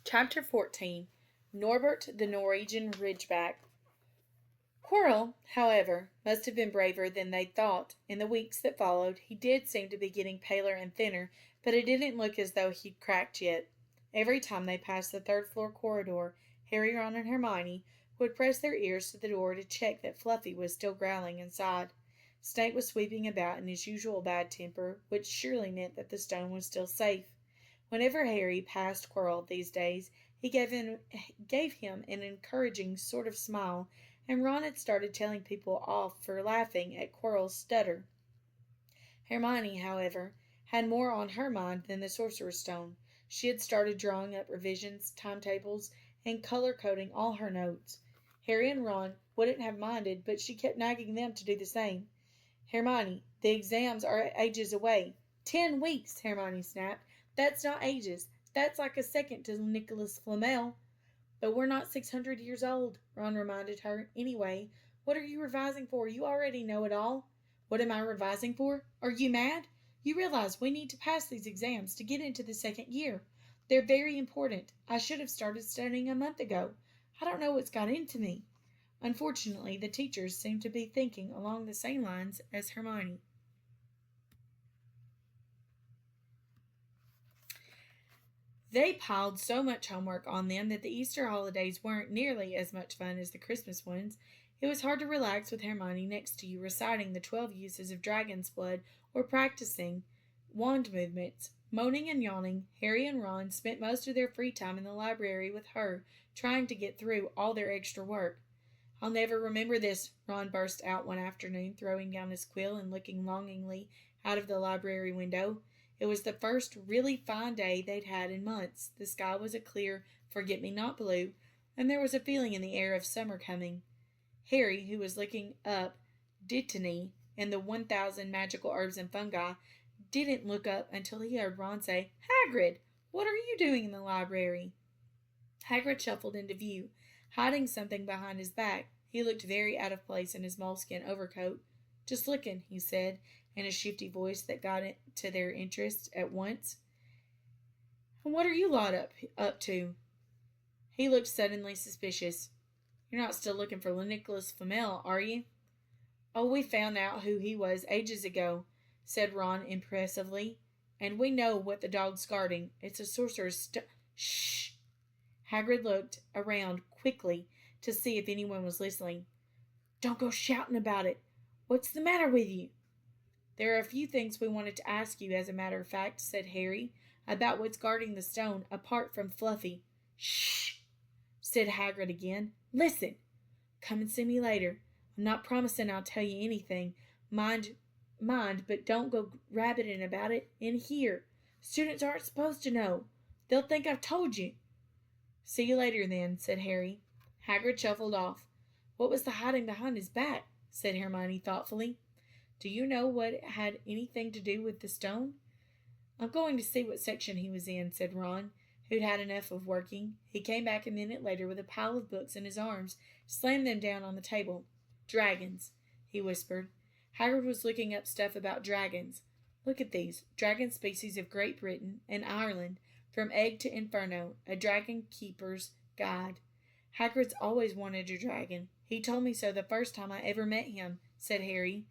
Chapter 14 Norbert the Norwegian Ridgeback. Quirrell, however, must have been braver than they'd thought. In the weeks that followed, he did seem to be getting paler and thinner, but it didn't look as though he'd cracked yet. Every time they passed the third-floor corridor, Harry, Ron, and Hermione would press their ears to the door to check that Fluffy was still growling inside. Snape was sweeping about in his usual bad temper, which surely meant that the stone was still safe. Whenever Harry passed Quirrell these days, he gave him an encouraging sort of smile, and Ron had started telling people off for laughing at Quirrell's stutter. Hermione, however, had more on her mind than the Sorcerer's Stone. She had started drawing up revisions, timetables, and color-coding all her notes. Harry and Ron wouldn't have minded, but she kept nagging them to do the same. Hermione, the exams are ages away. 10 weeks, Hermione snapped. That's not ages. That's like a second to Nicholas Flamel. But we're not 600 years old, Ron reminded her. Anyway, what are you revising for? You already know it all. What am I revising for? Are you mad? You realize we need to pass these exams to get into the second year. They're very important. I should have started studying a month ago. I don't know what's got into me. Unfortunately, the teachers seemed to be thinking along the same lines as Hermione. They piled so much homework on them that the Easter holidays weren't nearly as much fun as the Christmas ones. It was hard to relax with Hermione next to you reciting the 12 uses of dragon's blood or practicing wand movements. Moaning and yawning, Harry and Ron spent most of their free time in the library with her, trying to get through all their extra work. I'll never remember this, Ron burst out one afternoon, throwing down his quill and looking longingly out of the library window. It was the first really fine day they'd had in months. The sky was a clear forget-me-not blue, and there was a feeling in the air of summer coming. Harry, who was looking up Dittany and the 1,000 magical herbs and fungi, didn't look up until he heard Ron say, "Hagrid, what are you doing in the library?" Hagrid shuffled into view, hiding something behind his back. He looked very out of place in his moleskin overcoat. "Just looking," he said, in a shifty voice that got to their interest at once. "And what are you lot up to?" He looked suddenly suspicious. "You're not still looking for Nicholas Flamel, are you?" "Oh, we found out who he was ages ago," said Ron impressively. "And we know what the dog's guarding. It's a sorcerer's Shh!" Hagrid looked around quickly to see if anyone was listening. "Don't go shouting about it. What's the matter with you?" "There are a few things we wanted to ask you, as a matter of fact," said Harry, "about what's guarding the stone, apart from Fluffy." "Shh!" said Hagrid again. "Listen! Come and see me later. I'm not promising I'll tell you anything. Mind, but don't go rabbiting about it in here. Students aren't supposed to know. They'll think I've told you." "See you later, then," said Harry. Hagrid shuffled off. "What was the hiding behind his back?" said Hermione thoughtfully. "Do you know what had anything to do with the stone?" "I'm going to see what section he was in," said Ron, who'd had enough of working. He came back a minute later with a pile of books in his arms, slammed them down on the table. "Dragons," he whispered. Hagrid was looking up stuff about dragons. "Look at these. Dragon species of Great Britain and Ireland, from egg to inferno, a dragon keeper's guide. Hagrid's always wanted a dragon. He told me so the first time I ever met him," said Harry.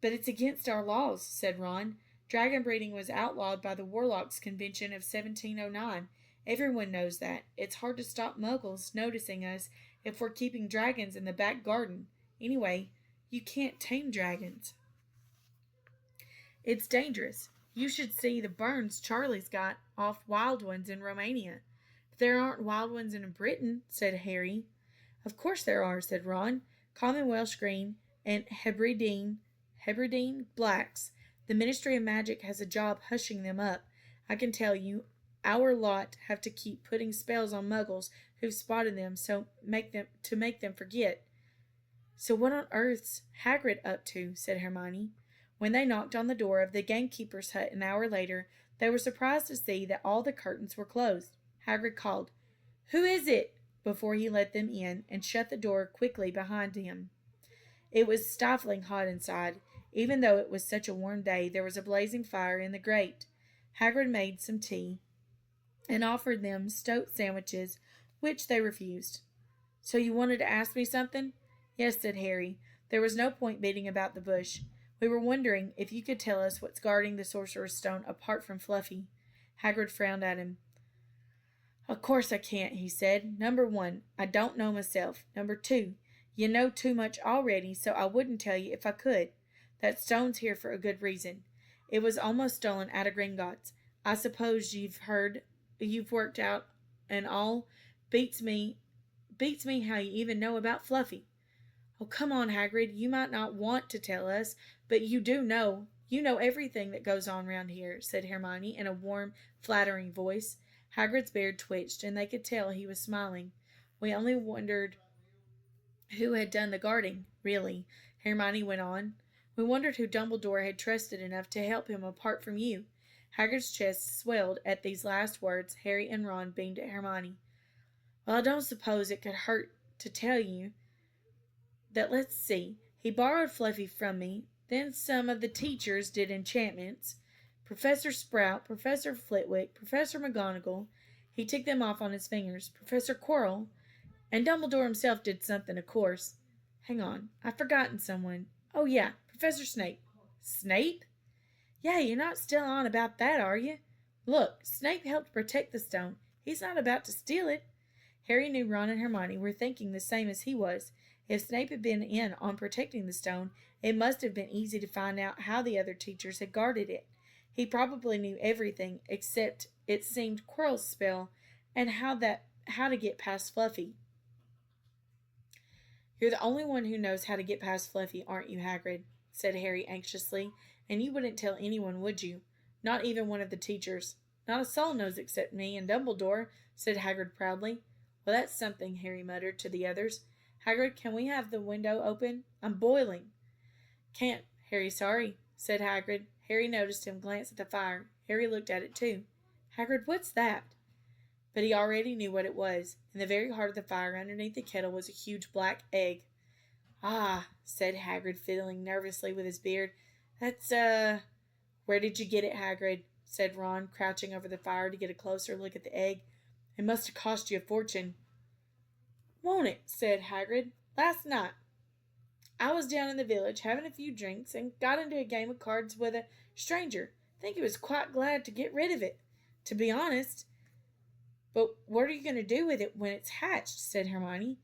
"But it's against our laws," said Ron. "Dragon breeding was outlawed by the Warlocks Convention of 1709. Everyone knows that. It's hard to stop muggles noticing us if we're keeping dragons in the back garden. Anyway, you can't tame dragons. It's dangerous. You should see the burns Charlie's got off wild ones in Romania." "There aren't wild ones in Britain," said Harry. "Of course there are," said Ron. "Common Welsh green and Hebridean blacks. The Ministry of Magic has a job hushing them up. I can tell you, our lot have to keep putting spells on muggles who've spotted them to make them forget." "So what on earth's Hagrid up to?" said Hermione. When they knocked on the door of the gamekeeper's hut an hour later, they were surprised to see that all the curtains were closed. Hagrid called, "Who is it?" before he let them in, and shut the door quickly behind him. It was stifling hot inside. Even though it was such a warm day, there was a blazing fire in the grate. Hagrid made some tea and offered them stoat sandwiches, which they refused. So you wanted to ask me something? Yes, said Harry. There was no point beating about the bush. We were wondering if you could tell us what's guarding the Sorcerer's Stone apart from Fluffy. Hagrid frowned at him. Of course I can't, he said. Number 1, I don't know myself. Number 2, you know too much already, so I wouldn't tell you if I could. That stone's here for a good reason. It was almost stolen out of Gringotts. I suppose you've worked out and all. Beats me how you even know about Fluffy. Oh, come on, Hagrid. You might not want to tell us, but you do know. You know everything that goes on round here, said Hermione in a warm, flattering voice. Hagrid's beard twitched, and they could tell he was smiling. We only wondered who had done the guarding, really, Hermione went on. We wondered who Dumbledore had trusted enough to help him apart from you. Hagrid's chest swelled at these last words. Harry and Ron beamed at Hermione. Well, I don't suppose it could hurt to tell you that, let's see, he borrowed Fluffy from me, then some of the teachers did enchantments. Professor Sprout, Professor Flitwick, Professor McGonagall, he ticked them off on his fingers, Professor Quirrell, and Dumbledore himself did something, of course. Hang on, I've forgotten someone. Oh, yeah, Professor Snape. Snape? Yeah, you're not still on about that, are you? Look, Snape helped protect the stone. He's not about to steal it. Harry knew Ron and Hermione were thinking the same as he was. If Snape had been in on protecting the stone, it must have been easy to find out how the other teachers had guarded it. He probably knew everything except, it seemed, Quirrell's spell and how to get past Fluffy. You're the only one who knows how to get past Fluffy, aren't you, Hagrid? Said Harry anxiously. And you wouldn't tell anyone, would you? Not even one of the teachers. Not a soul knows except me and Dumbledore, said Hagrid proudly. Well, that's something, Harry muttered to the others. Hagrid, can we have the window open? I'm boiling. Can't, Harry, sorry, said Hagrid. Harry noticed him glance at the fire. Harry looked at it too. Hagrid, what's that? But he already knew what it was. In the very heart of the fire, underneath the kettle, was a huge black egg. Ah, said Hagrid, fiddling nervously with his beard. That's, Where did you get it, Hagrid? Said Ron, crouching over the fire to get a closer look at the egg. It must have cost you a fortune. Won't it? Said Hagrid. Last night, I was down in the village having a few drinks and got into a game of cards with a stranger. I think he was quite glad to get rid of it, to be honest. But what are you going to do with it when it's hatched? Said Hermione.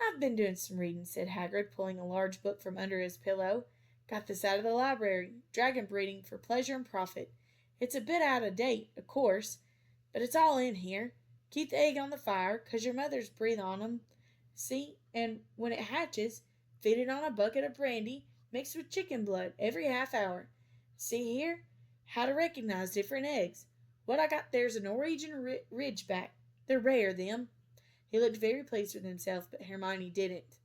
I've been doing some reading, said Hagrid, pulling a large book from under his pillow. Got this out of the library. Dragon breeding for pleasure and profit. It's a bit out of date, of course, but it's all in here. Keep the egg on the fire, 'cause your mothers breathe on 'em. See, and when it hatches, feed it on a bucket of brandy mixed with chicken blood every half hour. See here? How to recognize different eggs. What I got there's a Norwegian ridgeback. They're rare, them. He looked very pleased with himself, but Hermione didn't.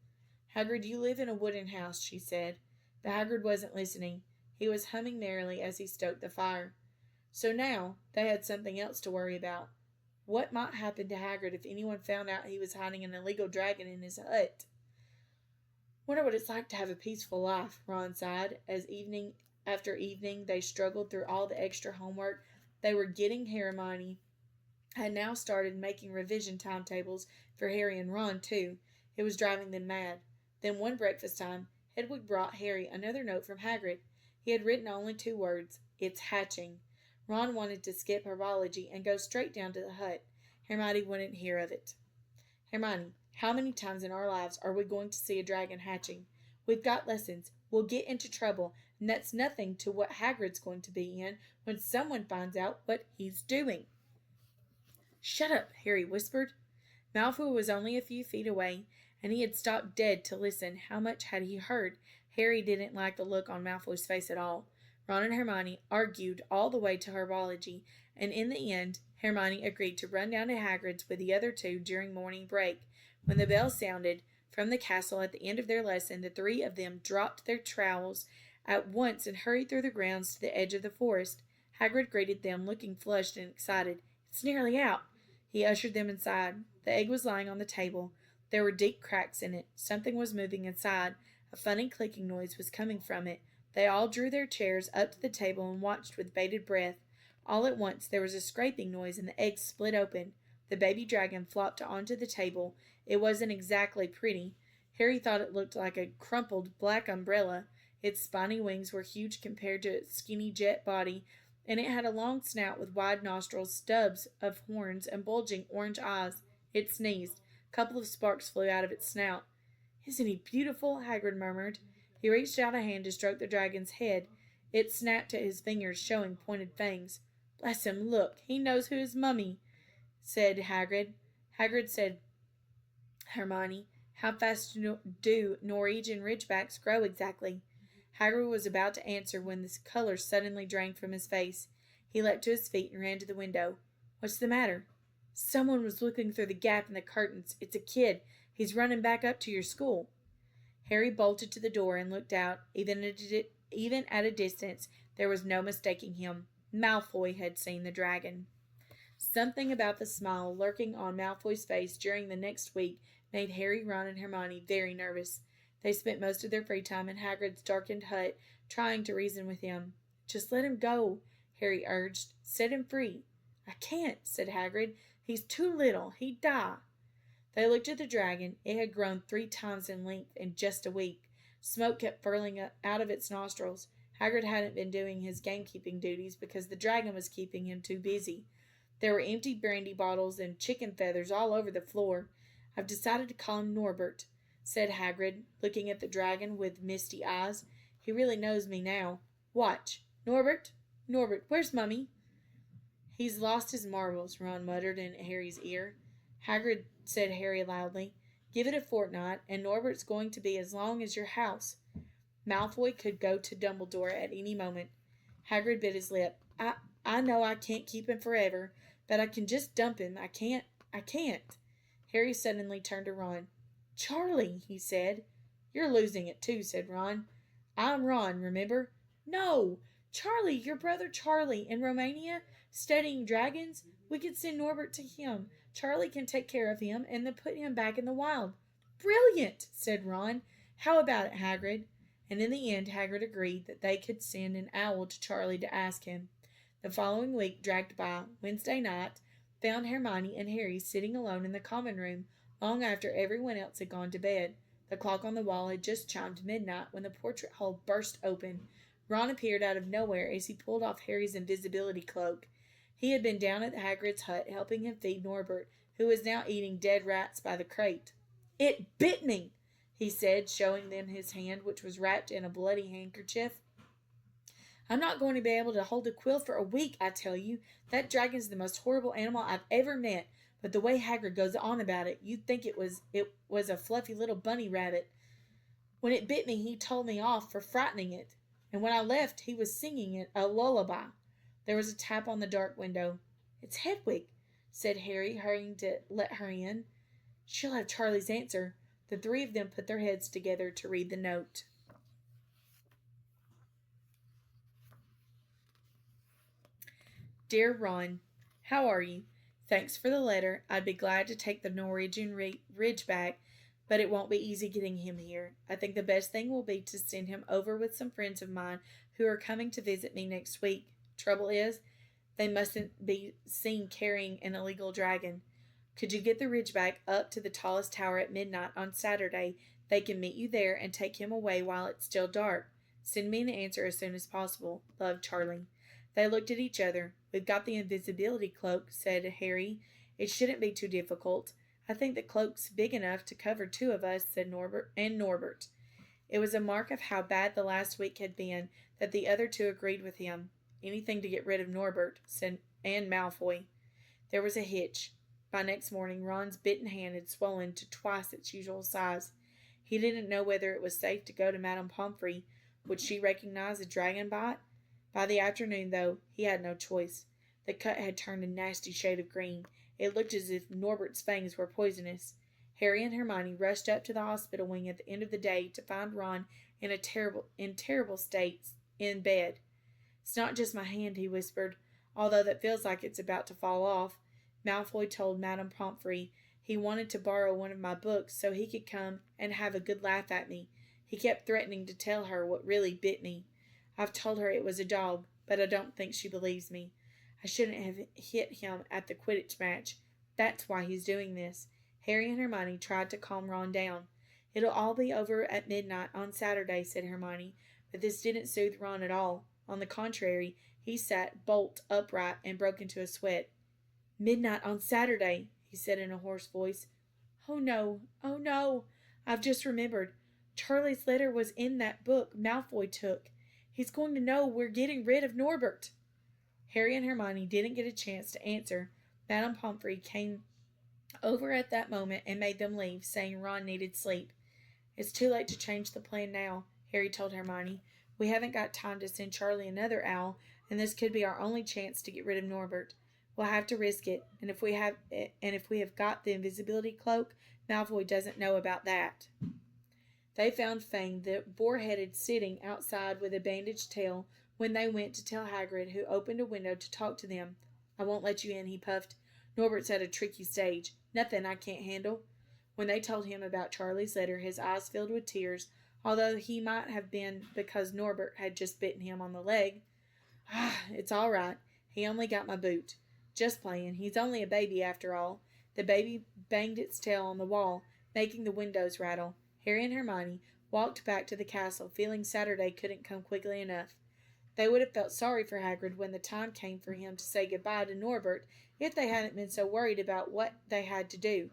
Hagrid, you live in a wooden house, she said. But Hagrid wasn't listening. He was humming merrily as he stoked the fire. So now they had something else to worry about. What might happen to Hagrid if anyone found out he was hiding an illegal dragon in his hut? Wonder what it's like to have a peaceful life, Ron sighed, as evening after evening they struggled through all the extra homework they were getting. Hermione had now started making revision timetables for Harry and Ron, too. It was driving them mad. Then one breakfast time, Hedwig brought Harry another note from Hagrid. He had written only 2 words, "It's hatching." Ron wanted to skip herbology and go straight down to the hut. Hermione wouldn't hear of it. Hermione, how many times in our lives are we going to see a dragon hatching? We've got lessons. We'll get into trouble, and that's nothing to what Hagrid's going to be in when someone finds out what he's doing. Shut up, Harry whispered. Malfoy was only a few feet away, and he had stopped dead to listen. How much had he heard? Harry didn't like the look on Malfoy's face at all. Ron and Hermione argued all the way to herbology, and in the end, Hermione agreed to run down to Hagrid's with the other 2 during morning break. When the bell sounded from the castle at the end of their lesson, the 3 of them dropped their trowels at once and hurried through the grounds to the edge of the forest. Hagrid greeted them, looking flushed and excited. It's nearly out. He ushered them inside. The egg was lying on the table. There were deep cracks in it. Something was moving inside. A funny clicking noise was coming from it. They all drew their chairs up to the table and watched with bated breath. All at once there was a scraping noise and the egg split open. The baby dragon flopped onto the table. It wasn't exactly pretty. Harry thought it looked like a crumpled black umbrella. Its spiny wings were huge compared to its skinny jet body, and it had a long snout with wide nostrils, stubs of horns, and bulging orange eyes. It sneezed. A couple of sparks flew out of its snout. "Isn't he beautiful?" Hagrid murmured. He reached out a hand to stroke the dragon's head. It snapped at his fingers, showing pointed fangs. "Bless him, look, he knows who his mummy," said Hagrid. Hagrid said, "Hermione, how fast do Norwegian ridgebacks grow exactly?" Hagrid was about to answer when the color suddenly drained from his face. He leapt to his feet and ran to the window. "What's the matter?" "Someone was looking through the gap in the curtains. It's a kid. He's running back up to your school." Harry bolted to the door and looked out. Even at a distance, there was no mistaking him. Malfoy had seen the dragon. Something about the smile lurking on Malfoy's face during the next week made Harry, Ron, and Hermione very nervous. They spent most of their free time in Hagrid's darkened hut, trying to reason with him. "Just let him go," Harry urged. "Set him free." "I can't," said Hagrid. "He's too little. He'd die." They looked at the dragon. It had grown 3 times in length in just a week. Smoke kept furling out of its nostrils. Hagrid hadn't been doing his gamekeeping duties because the dragon was keeping him too busy. There were empty brandy bottles and chicken feathers all over the floor. "I've decided to call him Norbert," said Hagrid, looking at the dragon with misty eyes. "He really knows me now. Watch. Norbert? Norbert, where's Mummy?" "He's lost his marbles," Ron muttered in Harry's ear. "Hagrid," said Harry loudly, "give it a fortnight, and Norbert's going to be as long as your house." Malfoy could go to Dumbledore at any moment. Hagrid bit his lip. I know I can't keep him forever, but I can just dump him. I can't. Harry suddenly turned to Ron. "Charlie," he said. "You're losing it too," said Ron. "I'm Ron, remember?" "No! Charlie, your brother Charlie, in Romania, studying dragons. We could send Norbert to him. Charlie can take care of him, and then put him back in the wild." "Brilliant!" said Ron. "How about it, Hagrid?" And in the end, Hagrid agreed that they could send an owl to Charlie to ask him. The following week dragged by. Wednesday night found Hermione and Harry sitting alone in the common room, long after everyone else had gone to bed. The clock on the wall had just chimed midnight when the portrait hole burst open. Ron appeared out of nowhere as he pulled off Harry's invisibility cloak. He had been down at Hagrid's hut helping him feed Norbert, who was now eating dead rats by the crate. "It bit me," he said, showing them his hand, which was wrapped in a bloody handkerchief. "I'm not going to be able to hold a quill for a week, I tell you. That dragon's the most horrible animal I've ever met, but the way Hagrid goes on about it, you'd think it was a fluffy little bunny rabbit. When it bit me, he told me off for frightening it, and when I left, he was singing it a lullaby." There was a tap on the dark window. "It's Hedwig," said Harry, hurrying to let her in. "She'll have Charlie's answer." The 3 of them put their heads together to read the note. Dear Ron, how are you? Thanks for the letter. I'd be glad to take the Norwegian Ridgeback, but it won't be easy getting him here. I think the best thing will be to send him over with some friends of mine who are coming to visit me next week. Trouble is, they mustn't be seen carrying an illegal dragon. Could you get the Ridgeback up to the tallest tower at midnight on Saturday? They can meet you there and take him away while it's still dark. Send me an answer as soon as possible. Love, Charlie. They looked at each other. "We've got the invisibility cloak," said Harry. "It shouldn't be too difficult." "I think the cloak's big enough to cover 2 of us," said Norbert. It was a mark of how bad the last week had been that the other 2 agreed with him. Anything to get rid of Norbert, and Malfoy. There was a hitch. By next morning, Ron's bitten hand had swollen to twice its usual size. He didn't know whether it was safe to go to Madame Pomfrey. Would she recognize a dragon bite? By the afternoon, though, he had no choice. The cut had turned a nasty shade of green. It looked as if Norbert's fangs were poisonous. Harry and Hermione rushed up to the hospital wing at the end of the day to find Ron in terrible state in bed. "It's not just my hand," he whispered, "although that feels like it's about to fall off. Malfoy told Madame Pomfrey he wanted to borrow one of my books so he could come and have a good laugh at me. He kept threatening to tell her what really bit me. I've told her it was a dog, but I don't think she believes me. I shouldn't have hit him at the Quidditch match. That's why he's doing this. Harry and Hermione tried to calm Ron down. It'll all be over at midnight on Saturday, said Hermione, but this didn't soothe Ron at all. On the contrary, he sat bolt upright and broke into a sweat. Midnight on Saturday, he said in a hoarse voice. Oh no, oh no, I've just remembered. Charlie's letter was in that book Malfoy took. He's going to know we're getting rid of Norbert. Harry and Hermione didn't get a chance to answer. Madame Pomfrey came over at that moment and made them leave, saying Ron needed sleep. It's too late to change the plan now, Harry told Hermione. We haven't got time to send Charlie another owl, and this could be our only chance to get rid of Norbert. We'll have to risk it, and if we have got the invisibility cloak, Malfoy doesn't know about that. They found Fang, the boar-headed, sitting outside with a bandaged tail when they went to tell Hagrid, who opened a window to talk to them. I won't let you in, he puffed. Norbert's at a tricky stage. Nothing I can't handle. When they told him about Charlie's letter, his eyes filled with tears, although he might have been because Norbert had just bitten him on the leg. It's all right. He only got my boot. Just playing. He's only a baby after all. The baby banged its tail on the wall, making the windows rattle. Harry and Hermione walked back to the castle, feeling Saturday couldn't come quickly enough. They would have felt sorry for Hagrid when the time came for him to say goodbye to Norbert if they hadn't been so worried about what they had to do.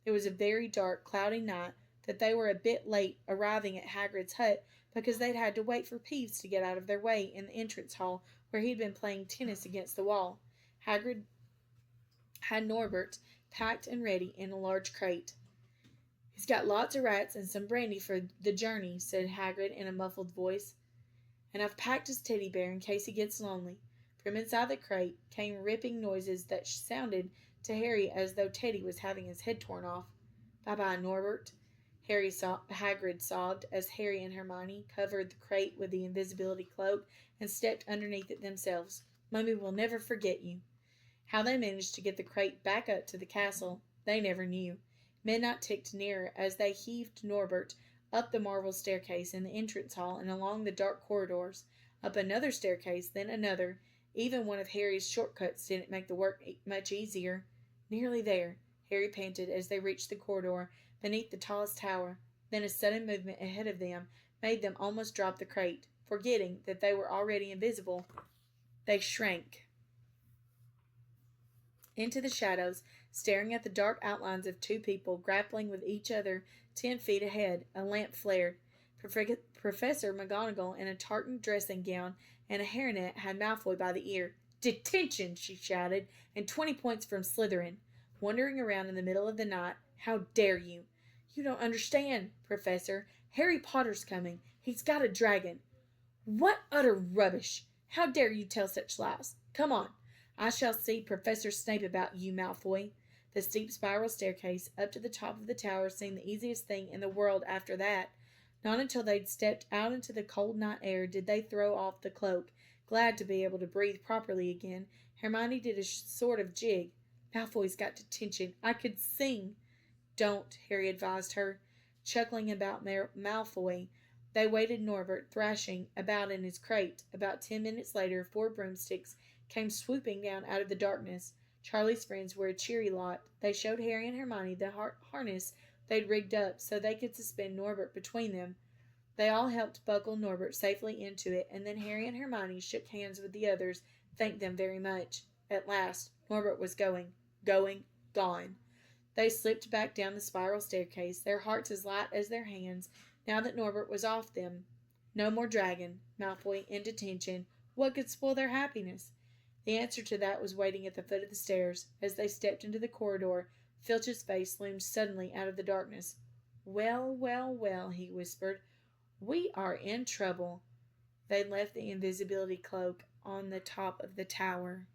It was a very dark, cloudy night that they were a bit late arriving at Hagrid's hut because they'd had to wait for Peeves to get out of their way in the entrance hall where he'd been playing tennis against the wall. Hagrid had Norbert packed and ready in a large crate. He's got lots of rats and some brandy for the journey, said Hagrid in a muffled voice. And I've packed his teddy bear in case he gets lonely. From inside the crate came ripping noises that sounded to Harry as though Teddy was having his head torn off. Bye-bye, Norbert, Hagrid sobbed as Harry and Hermione covered the crate with the invisibility cloak and stepped underneath it themselves. Mummy will never forget you. How they managed to get the crate back up to the castle, they never knew. Midnight ticked nearer as they heaved Norbert up the marble staircase in the entrance hall and along the dark corridors, up another staircase, then another. Even one of Harry's shortcuts didn't make the work much easier. Nearly there, Harry panted as they reached the corridor beneath the tallest tower. Then a sudden movement ahead of them made them almost drop the crate. Forgetting that they were already invisible, they shrank into the shadows, staring at the dark outlines of two people grappling with each other 10 feet ahead. A lamp flared. Professor McGonagall, in a tartan dressing gown and a hairnet, had Malfoy by the ear. Detention, she shouted, and 20 points from Slytherin. Wandering around in the middle of the night, how dare you? You don't understand, Professor. Harry Potter's coming. He's got a dragon. What utter rubbish! How dare you tell such lies? Come on. I shall see Professor Snape about you, Malfoy. The steep spiral staircase up to the top of the tower seemed the easiest thing in the world after that. Not until they'd stepped out into the cold night air did they throw off the cloak, glad to be able to breathe properly again. Hermione did a sort of jig. Malfoy's got detention. I could sing. Don't, Harry advised her. Chuckling about Malfoy, they waited Norbert thrashing about in his crate. About 10 minutes later, 4 broomsticks came swooping down out of the darkness. Charlie's friends were a cheery lot. They showed Harry and Hermione the harness they'd rigged up so they could suspend Norbert between them. They all helped buckle Norbert safely into it, and then Harry and Hermione shook hands with the others, thanked them very much. At last, Norbert was gone. They slipped back down the spiral staircase, their hearts as light as their hands, now that Norbert was off them. No more dragon, Malfoy in detention. What could spoil their happiness? The answer to that was waiting at the foot of the stairs. As they stepped into the corridor, Filch's face loomed suddenly out of the darkness. Well, well, well, he whispered. We are in trouble. They left the invisibility cloak on the top of the tower.